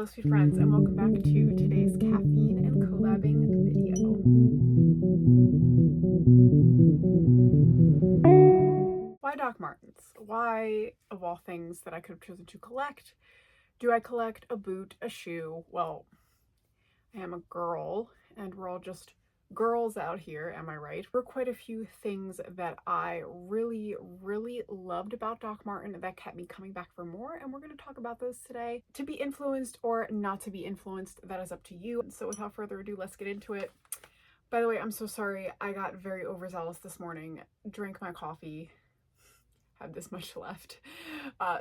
Hello sweet friends, and welcome back to today's caffeine and collabing video. Why Doc Martens? Why, of all things that I could have chosen to collect, do I collect a boot, a shoe? Well, I am a girl, and we're all just girls out here, am I right? There were quite a few things that I really loved about Doc Marten that kept me coming back for more, and we're going to talk about those today. To be influenced or not to be influenced, that is up to you. So without further ado, let's get into it. By the way, I'm so sorry, I got very overzealous this morning, drank my coffee, had this much left.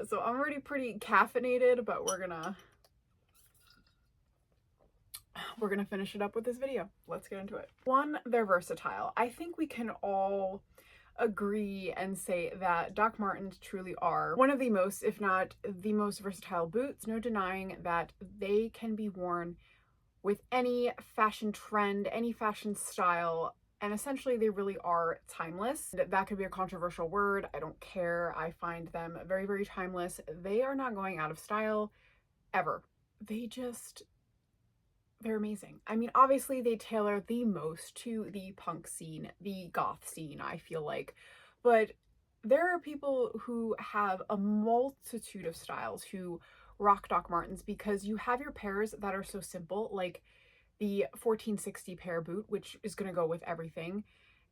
So I'm already pretty caffeinated, but we're gonna finish it up with this video. Let's get into it. One, they're versatile. I think we can all agree and say that Doc Martens truly are one of the most, if not the most versatile boots. No denying that they can be worn with any fashion trend, any fashion style, and essentially they really are timeless. That could be a controversial word. I don't care. I find them very timeless. They are not going out of style ever. They're amazing. I mean, obviously they tailor the most to the punk scene, the goth scene, I feel like. But there are people who have a multitude of styles who rock Doc Martens because you have your pairs that are so simple, like the 1460 pair boot, which is going to go with everything.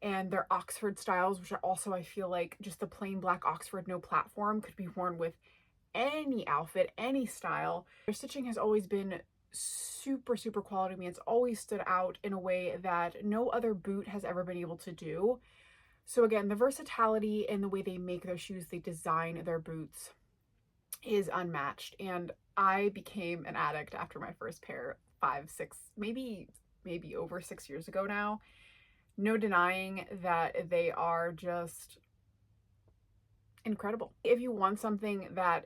And their Oxford styles, which are also, I feel like, just the plain black Oxford, no platform, could be worn with any outfit, any style. Their stitching has always been super quality to me. It's always stood out in a way that no other boot has ever been able to do. So again, the versatility in the way they make their shoes, they design their boots, is unmatched. And I became an addict after my first pair 5, 6, maybe over 6 years ago now. No denying that they are just incredible. If you want something that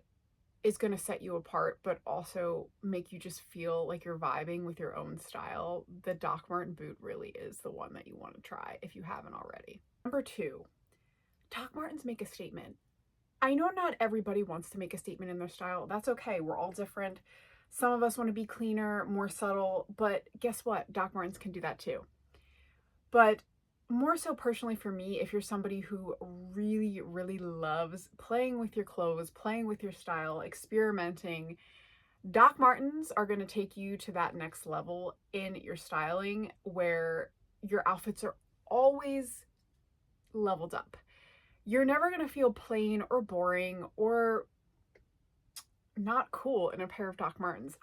is going to set you apart, but also make you just feel like you're vibing with your own style, the Doc Marten boot really is the one that you want to try if you haven't already. Number 2, Doc Martens make a statement. I know not everybody wants to make a statement in their style. That's okay. We're all different. Some of us want to be cleaner, more subtle, but guess what? Doc Martens can do that too. But more so personally for me, if you're somebody who really loves playing with your clothes, playing with your style, experimenting, Doc Martens are going to take you to that next level in your styling where your outfits are always leveled up. You're never going to feel plain or boring or not cool in a pair of Doc Martens.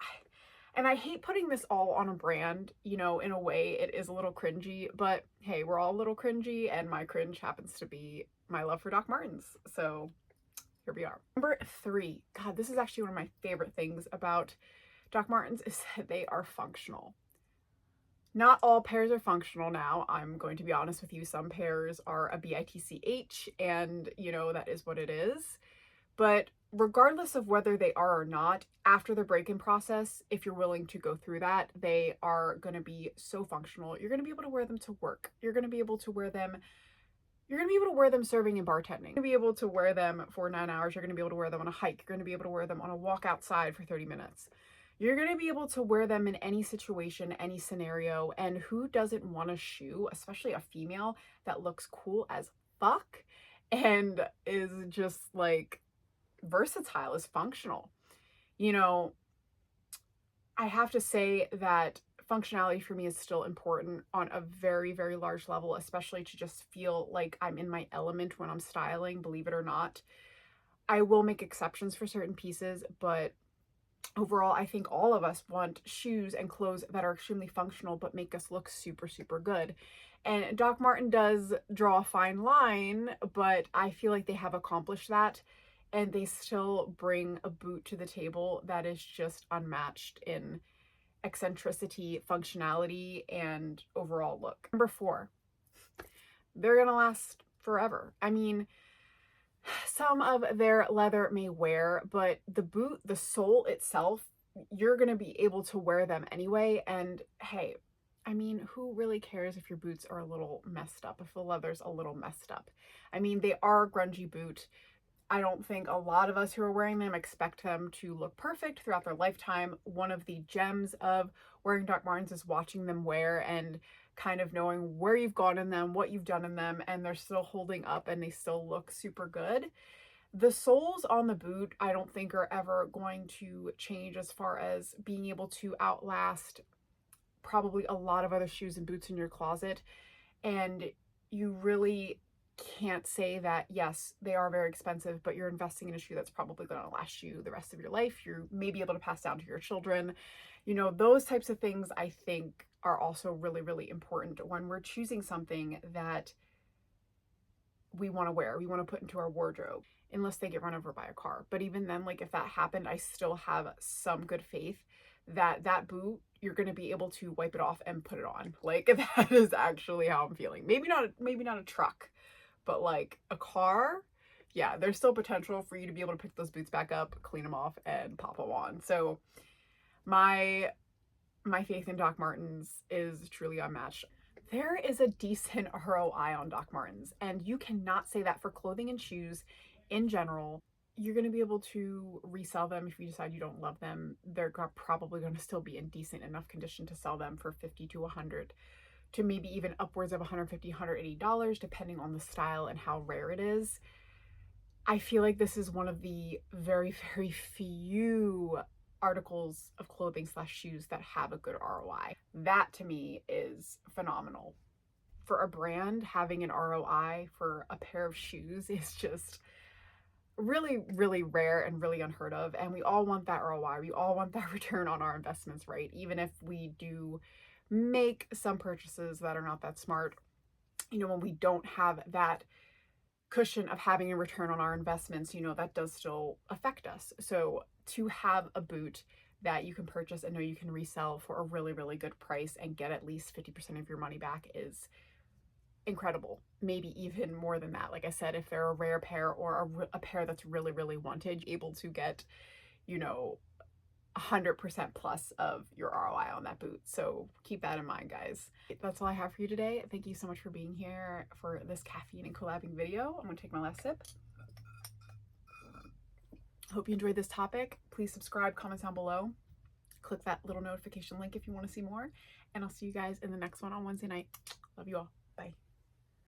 And I hate putting this all on a brand, you know, in a way it is a little cringy, but hey, we're all a little cringy, and my cringe happens to be my love for Doc Martens. So here we are. Number 3, God, this is actually one of my favorite things about Doc Martens is that they are functional. Not all pairs are functional now. I'm going to be honest with you. Some pairs are a bitch, and you know, that is what it is. But regardless of whether they are or not, after the break-in process, if you're willing to go through that, they are going to be so functional. You're going to be able to wear them to work. You're going to be able to wear them serving and bartending. You're going to be able to wear them for 9 hours. You're going to be able to wear them on a hike. You're going to be able to wear them on a walk outside for 30 minutes. You're going to be able to wear them in any situation, any scenario. And who doesn't want a shoe, especially a female, that looks cool as fuck and is just like versatile, is functional? You know, I have to say that functionality for me is still important on a very large level, especially to just feel like I'm in my element when I'm styling, believe it or not. I will make exceptions for certain pieces, but overall, I think all of us want shoes and clothes that are extremely functional but make us look super good. And Doc Marten does draw a fine line, but I feel like they have accomplished that, and they still bring a boot to the table that is just unmatched in eccentricity, functionality, and overall look. Number 4, they're gonna last forever. I mean, some of their leather may wear, but the boot, the sole itself, you're going to be able to wear them anyway. And hey, I mean, who really cares if your boots are a little messed up, if the leather's a little messed up? I mean, they are a grungy boot. I don't think a lot of us who are wearing them expect them to look perfect throughout their lifetime. One of the gems of wearing Doc Martens is watching them wear and kind of knowing where you've gone in them, what you've done in them, and they're still holding up and they still look super good. The soles on the boot, I don't think are ever going to change as far as being able to outlast probably a lot of other shoes and boots in your closet. And you really can't say that, yes, they are very expensive, but you're investing in a shoe that's probably going to last you the rest of your life. You may be able to pass down to your children. You know, those types of things I think are also really, really important when we're choosing something that we want to wear, we want to put into our wardrobe, unless they get run over by a car. But even then, like if that happened, I still have some good faith that that boot, you're going to be able to wipe it off and put it on. Like that is actually how I'm feeling. Maybe not a truck, but like a car. Yeah, there's still potential for you to be able to pick those boots back up, clean them off, and pop them on. So my faith in Doc Martens is truly unmatched. There is a decent ROI on Doc Martens, and you cannot say that for clothing and shoes in general. You're going to be able to resell them if you decide you don't love them. They're probably going to still be in decent enough condition to sell them for $50 to $100 to maybe even upwards of $150, $180, depending on the style and how rare it is. I feel like this is one of the very, very few articles of clothing slash shoes that have a good ROI. That to me is phenomenal. For a brand, having an ROI for a pair of shoes is just really, really rare and really unheard of. And we all want that ROI. We all want that return on our investments, right? Even if we do make some purchases that are not that smart, you know, when we don't have that cushion of having a return on our investments, you know, that does still affect us. So to have a boot that you can purchase and know you can resell for a really, really good price and get at least 50% of your money back is incredible. Maybe even more than that. Like I said, if they're a rare pair or a pair that's really, really wanted, able to get, you know, 100% plus of your ROI on that boot. So keep that in mind, guys. That's all I have for you today. Thank you so much for being here for this caffeine and collabing video. I'm gonna take my last sip. Hope you enjoyed this topic. Please subscribe, comment down below. Click that little notification link if you want to see more. And I'll see you guys in the next one on Wednesday night. Love you all. Bye.